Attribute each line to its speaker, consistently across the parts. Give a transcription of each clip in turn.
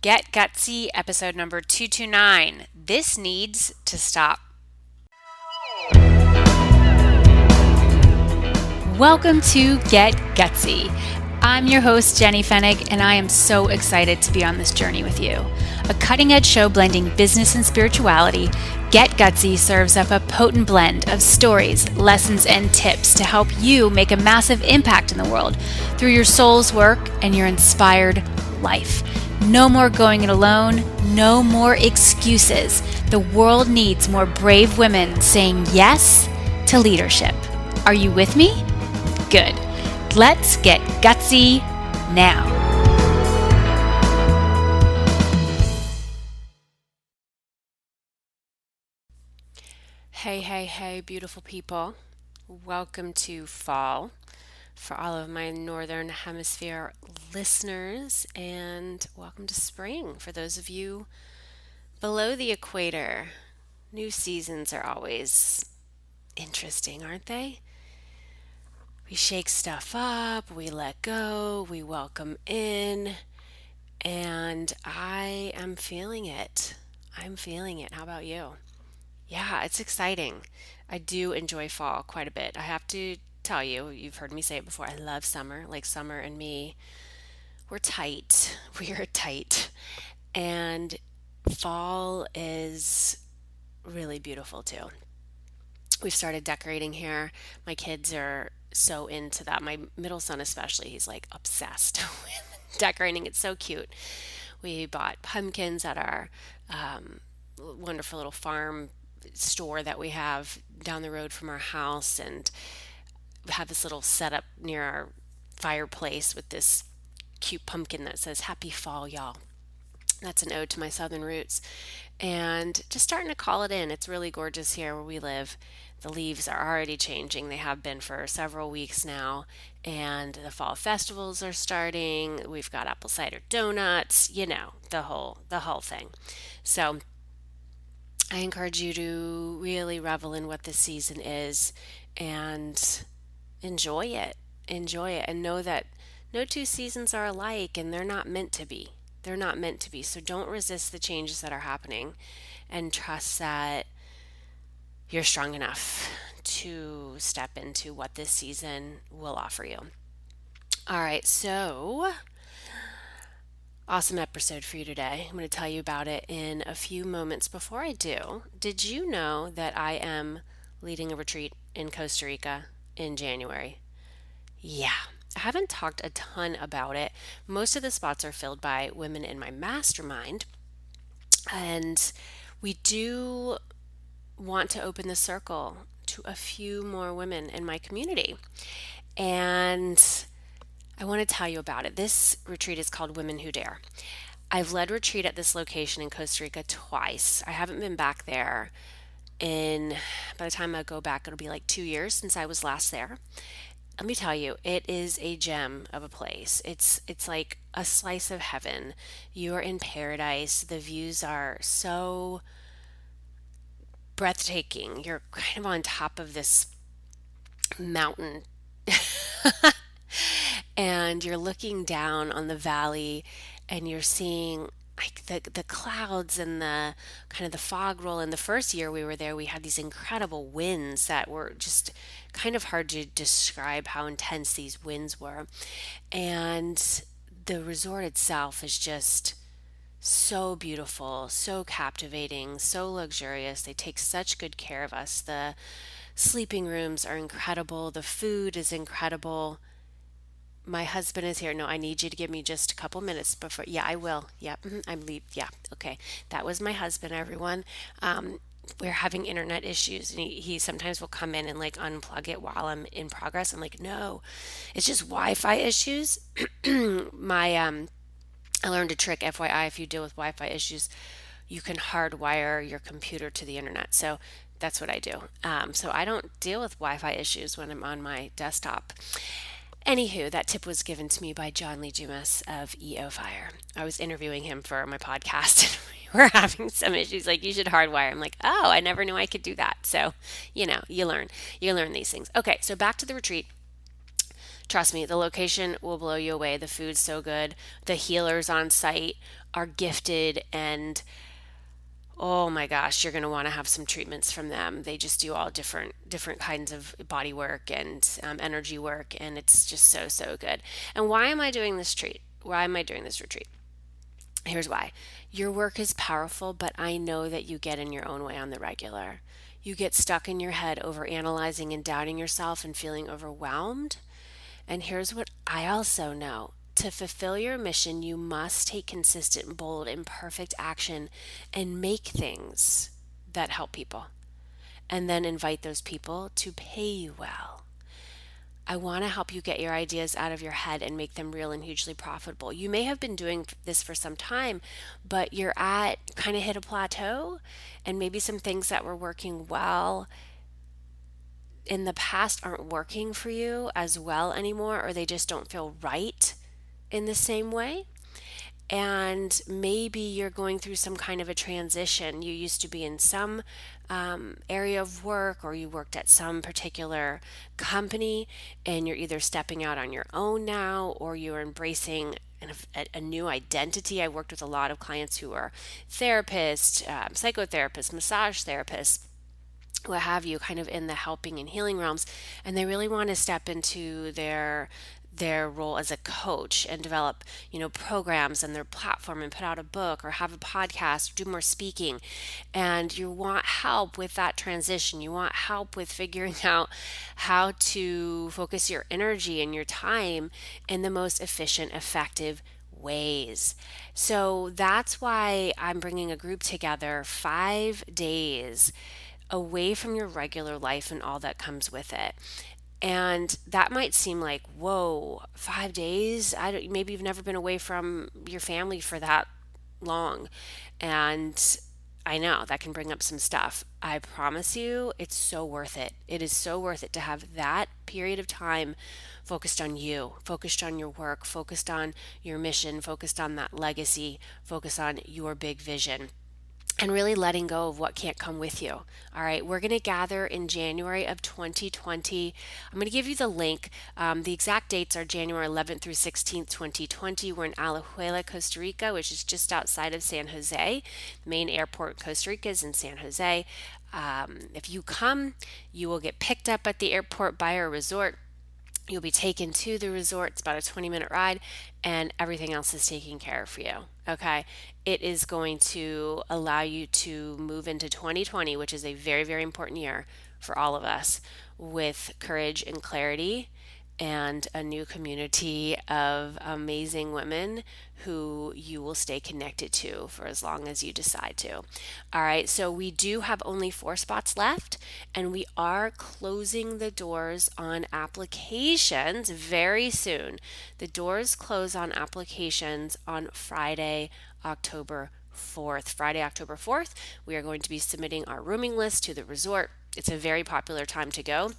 Speaker 1: Get Gutsy, episode number 229. This needs to stop. Welcome to Get Gutsy. I'm your host, Jenny Fennig, and I am so excited to be on this journey with you. A cutting-edge show blending business and spirituality, Get Gutsy serves up a potent blend of stories, lessons, and tips to help you make a massive impact in the world through your soul's work and your inspired life. No more going it alone, no more excuses. The world needs more brave women saying yes to leadership. Are you with me? Good. Let's get gutsy now. Hey, beautiful people. Welcome to fall for all of my Northern Hemisphere listeners, and welcome to spring for those of you below the equator. New seasons are always interesting, aren't they? We shake stuff up, we let go, we welcome in, and I am feeling it. I'm feeling it. How about you? Yeah, it's exciting. I do enjoy fall quite a bit. I have to tell you, you've heard me say it before, I love summer. Like summer and me, we're tight. We are tight. And fall is really beautiful too. We've started decorating here. My kids are so into that. My middle son, especially, he's like obsessed with decorating. It's so cute. We bought pumpkins at our wonderful little farm store that we have down the road from our house, and have this little setup near our fireplace with this cute pumpkin that says Happy Fall, y'all. That's an ode to my southern roots. And just starting to call it in. It's really gorgeous here where we live. The leaves are already changing. They have been for several weeks now. And the fall festivals are starting. We've got apple cider donuts, the whole thing. So I encourage you to really revel in what this season is and enjoy it. Enjoy it and know that no two seasons are alike, and they're not meant to be. They're not meant to be. So don't resist the changes that are happening, and trust that you're strong enough to step into what this season will offer you. All right, so awesome episode for you today. I'm going to tell you about it in a few moments. Before I do, did you know that I am leading a retreat in Costa Rica in January? Yeah, I haven't talked a ton about it. Most of the spots are filled by women in my mastermind, and we do want to open the circle to a few more women in my community. And I want to tell you about it. This retreat is called Women Who Dare. I've led retreat at this location in Costa Rica twice. I haven't been back there in, by the time I go back, it'll be like 2 years since I was last there. Let me tell you, it is a gem of a place. It's like a slice of heaven. You are in paradise. The views are so breathtaking. You're kind of on top of this mountain and you're looking down on the valley, and you're seeing like the clouds and the kind of the fog roll. And the first year we were there, we had these incredible winds that were just kind of hard to describe how intense these winds were. And the resort itself is just so beautiful, so captivating, so luxurious. They take such good care of us. The sleeping rooms are incredible. The food is incredible. My husband is here. No, I need you to give me just a couple minutes before. Yeah, I will. Yeah, I'm leave. Yeah, okay. That was my husband, everyone. We're having internet issues, and he sometimes will come in and like unplug it while I'm in progress. I'm like, no, it's just Wi-Fi issues. my I learned a trick, FYI, if you deal with Wi-Fi issues, you can hardwire your computer to the internet. So that's what I do. So I don't deal with Wi-Fi issues when I'm on my desktop. Anywho, that tip was given to me by John Lee Dumas of EO Fire. I was interviewing him for my podcast, and we were having some issues. Like, you should hardwire. I'm like, oh, I never knew I could do that. So, you learn these things. Okay, so back to the retreat. Trust me, the location will blow you away. The food's so good. The healers on site are gifted, and oh my gosh, you're going to want to have some treatments from them. They just do all different kinds of body work and energy work, and it's just so good. And why am I doing this treat? Why am I doing this retreat? Here's why. Your work is powerful, but I know that you get in your own way on the regular. You get stuck in your head over analyzing and doubting yourself and feeling overwhelmed. And here's what I also know. To fulfill your mission, you must take consistent, bold, and perfect action and make things that help people. And then invite those people to pay you well. I want to help you get your ideas out of your head and make them real and hugely profitable. You may have been doing this for some time, but you're at kind of hit a plateau, and maybe some things that were working well in the past aren't working for you as well anymore, or they just don't feel right in the same way. And maybe you're going through some kind of a transition. You used to be in some area of work, or you worked at some particular company, and you're either stepping out on your own now, or you're embracing a new identity. I worked with a lot of clients who are therapists, psychotherapists, massage therapists, what have you, kind of in the helping and healing realms, and they really want to step into their role as a coach and develop, programs and their platform and put out a book or have a podcast, do more speaking. And you want help with that transition. You want help with figuring out how to focus your energy and your time in the most efficient, effective ways. So that's why I'm bringing a group together, 5 days away from your regular life and all that comes with it. And that might seem like, whoa, 5 days? I don't, maybe you've never been away from your family for that long. And I know that can bring up some stuff. I promise you, it's so worth it. It is so worth it to have that period of time focused on you, focused on your work, focused on your mission, focused on that legacy, focused on your big vision, and really letting go of what can't come with you. All right, we're going to gather in January of 2020. I'm going to give you the link. The exact dates are January 11th through 16th, 2020. We're in Alajuela, Costa Rica, which is just outside of San Jose. The main airport in Costa Rica is in San Jose. If you come, you will get picked up at the airport by our resort. You'll be taken to the resort. It's about a 20-minute ride, and everything else is taken care of for you. Okay. It is going to allow you to move into 2020, which is a very, very important year for all of us, with courage and clarity and a new community of amazing women who you will stay connected to for as long as you decide to. All right, so we do have only 4 spots left, and we are closing the doors on applications very soon. The doors close on applications on Friday, October 4th. Friday, October 4th, we are going to be submitting our rooming list to the resort. It's a very popular time to go.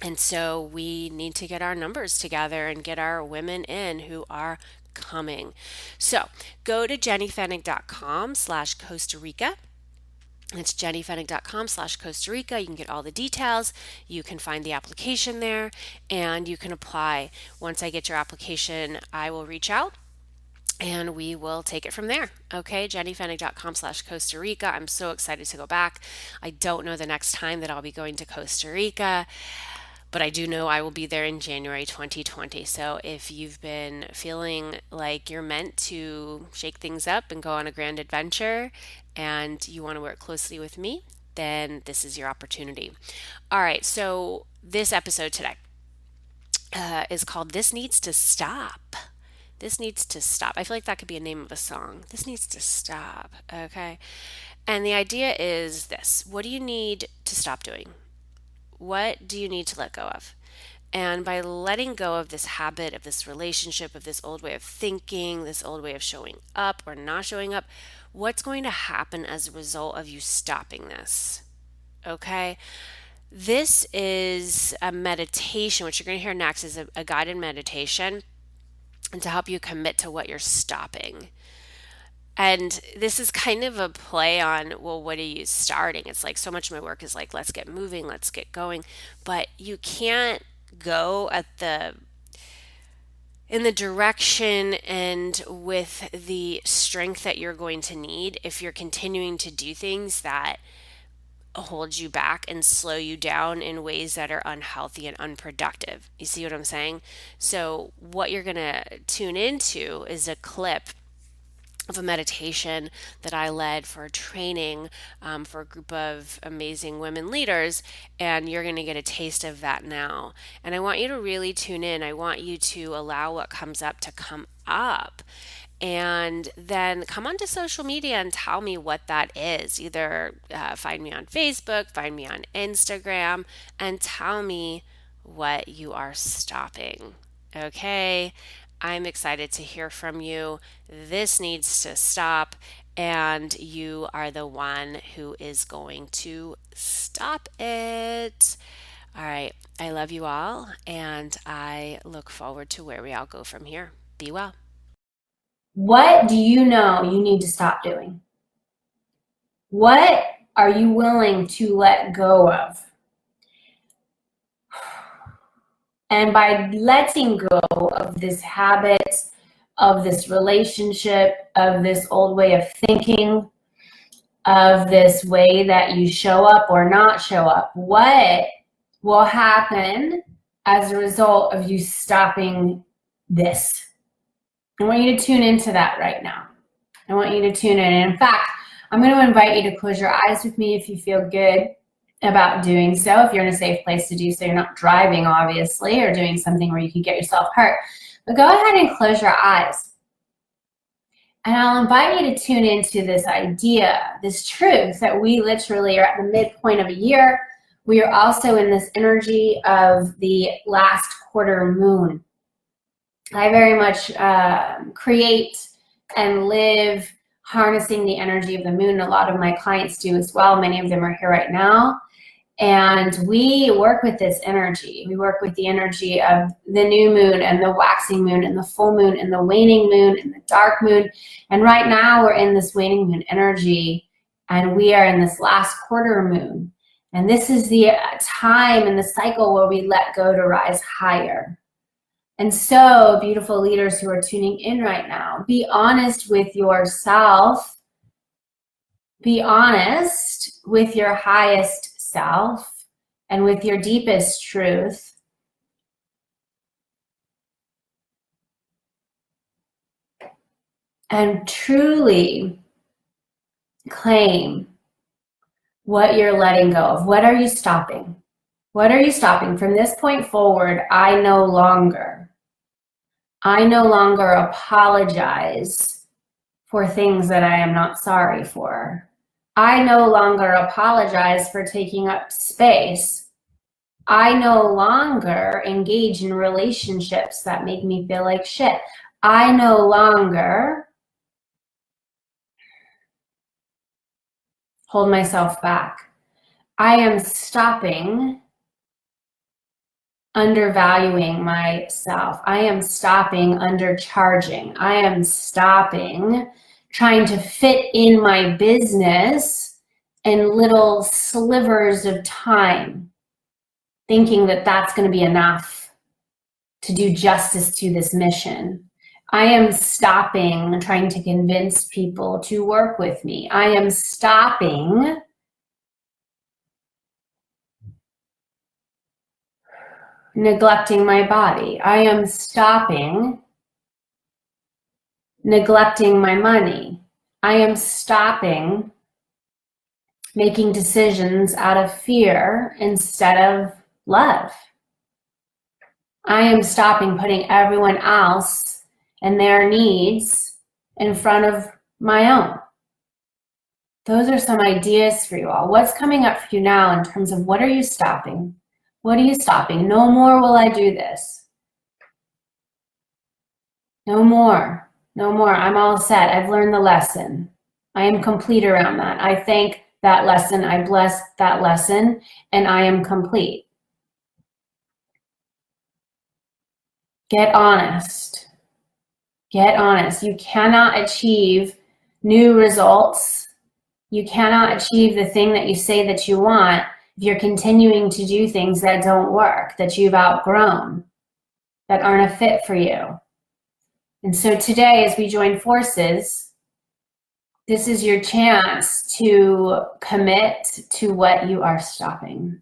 Speaker 1: And so we need to get our numbers together and get our women in who are coming. So go to jennyfennig.com/Costa Rica. It's jennyfennig.com/Costa Rica. You can get all the details. You can find the application there, and you can apply. Once I get your application, I will reach out and we will take it from there. Okay, jennyfennig.com/Costa Rica. I'm so excited to go back. I don't know the next time that I'll be going to Costa Rica, but I do know I will be there in January 2020. So if you've been feeling like you're meant to shake things up and go on a grand adventure and you want to work closely with me, then this is your opportunity. All right, so this episode today is called This Needs to Stop. This needs to stop. I feel like that could be a name of a song. This needs to stop. Okay. And the idea is this: what do you need to stop doing? What do you need to let go of? And by letting go of this habit, of this relationship, of this old way of thinking, this old way of showing up or not showing up, what's going to happen as a result of you stopping this? Okay. This is a meditation, which you're going to hear next is a guided meditation, and to help you commit to what you're stopping. And this is kind of a play on, well, what are you starting? It's like so much of my work is like, let's get moving, let's get going. But you can't go at the in the direction and with the strength that you're going to need if you're continuing to do things that hold you back and slow you down in ways that are unhealthy and unproductive. You see what I'm saying? So, what you're going to tune into is a clip of a meditation that I led for a training for a group of amazing women leaders, and you're going to get a taste of that now. And I want you to really tune in. I want you to allow what comes up to come up. And then come onto social media and tell me what that is. Either find me on Facebook, find me on Instagram, and tell me what you are stopping. Okay? I'm excited to hear from you. This needs to stop, and you are the one who is going to stop it. All right. I love you all, and I look forward to where we all go from here. Be well.
Speaker 2: What do you know you need to stop doing? What are you willing to let go of? And by letting go of this habit, of this relationship, of this old way of thinking, of this way that you show up or not show up, what will happen as a result of you stopping this? I want you to tune into that right now. I want you to tune in. And in fact, I'm going to invite you to close your eyes with me if you feel good about doing so. If you're in a safe place to do so, you're not driving, obviously, or doing something where you could get yourself hurt. But go ahead and close your eyes. And I'll invite you to tune into this idea, this truth that we literally are at the midpoint of a year. We are also in this energy of the last quarter moon. I very much create and live harnessing the energy of the moon. A lot of my clients do as well. Many of them are here right now. And we work with this energy. We work with the energy of the new moon and the waxing moon and the full moon and the waning moon and the dark moon. And right now we're in this waning moon energy, and we are in this last quarter moon. And this is the time in the cycle where we let go to rise higher. And so, beautiful leaders who are tuning in right now, be honest with yourself. Be honest with your highest self and with your deepest truth. And truly claim what you're letting go of. What are you stopping? What are you stopping? From this point forward, I no longer apologize for things that I am not sorry for. I no longer apologize for taking up space. I no longer engage in relationships that make me feel like shit. I no longer hold myself back. I am stopping undervaluing myself. I am stopping undercharging. I am stopping trying to fit in my business in little slivers of time, thinking that that's going to be enough to do justice to this mission. I am stopping trying to convince people to work with me. I am stopping neglecting my body. I am stopping neglecting my money. I am stopping making decisions out of fear instead of love. I am stopping putting everyone else and their needs in front of my own. Those are some ideas for you all. What's coming up for you now in terms of what are you stopping? What are you stopping? No more will I do this. No more. No more. I'm all set. I've learned the lesson. I am complete around that. I thank that lesson. I bless that lesson, and I am complete. Get honest. Get honest. You cannot achieve new results. You cannot achieve the thing that you say that you want if you're continuing to do things that don't work, that you've outgrown, that aren't a fit for you. And so today, as we join forces, this is your chance to commit to what you are stopping.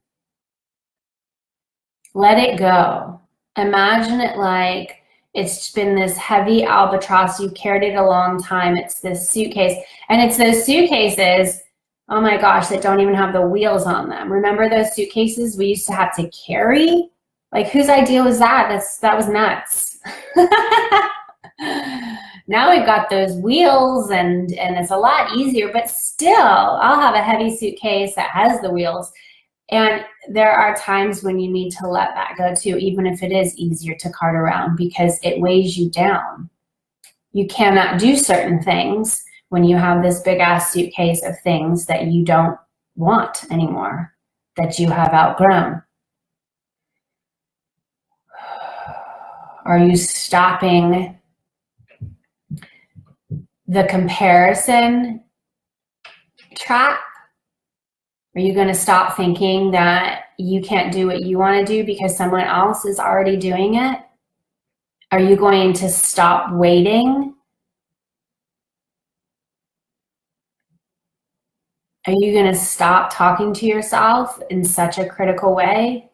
Speaker 2: Let it go. Imagine it like it's been this heavy albatross. You've carried it a long time. It's this suitcase. And it's those suitcases, oh my gosh, that don't even have the wheels on them. Remember those suitcases we used to have to carry? Like, whose idea was that? That was nuts. Now we've got those wheels and it's a lot easier, but still, I'll have a heavy suitcase that has the wheels. And there are times when you need to let that go too, even if it is easier to cart around, because it weighs you down. You cannot do certain things when you have this big ass suitcase of things that you don't want anymore, that you have outgrown. Are you stopping the comparison trap? Are you going to stop thinking that you can't do what you want to do because someone else is already doing it? Are you going to stop waiting? Are you going to stop talking to yourself in such a critical way?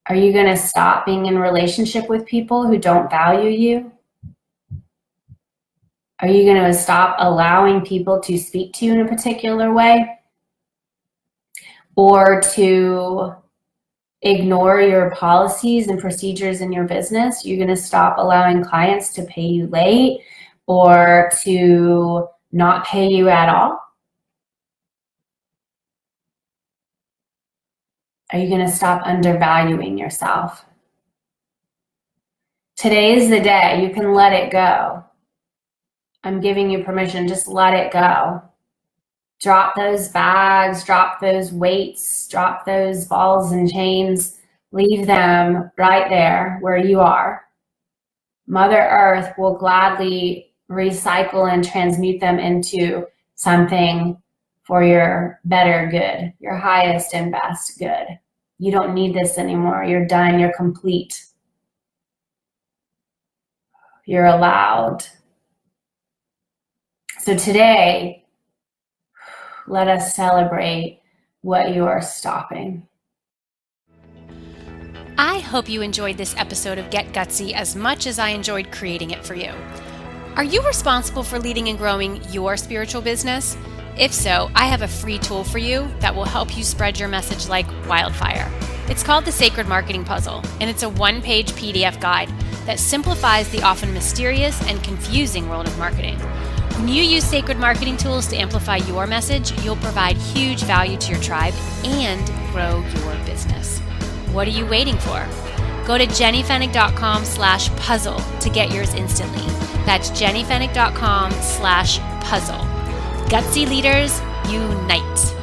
Speaker 2: Are you going to stop being in relationship with people who don't value you? Are you going to stop allowing people to speak to you in a particular way? Or to ignore your policies and procedures in your business? You're going to stop allowing clients to pay you late or to not pay you at all? Are you going to stop undervaluing yourself? Today is the day. You can let it go. I'm giving you permission. Just let it go. Drop those bags, drop those weights, drop those balls and chains. Leave them right there where you are. Mother Earth will gladly recycle and transmute them into something for your better good, your highest and best good. You don't need this anymore. You're done. You're complete. You're allowed. So today, let us celebrate what you are stopping.
Speaker 1: I hope you enjoyed this episode of Get Gutsy as much as I enjoyed creating it for you. Are you responsible for leading and growing your spiritual business? If so, I have a free tool for you that will help you spread your message like wildfire. It's called the Sacred Marketing Puzzle, and it's a one-page PDF guide that simplifies the often mysterious and confusing world of marketing. When you use sacred marketing tools to amplify your message, you'll provide huge value to your tribe and grow your business. What are you waiting for? Go to jennyfennig.com/puzzle to get yours instantly. That's jennyfennig.com/puzzle. Gutsy leaders, unite.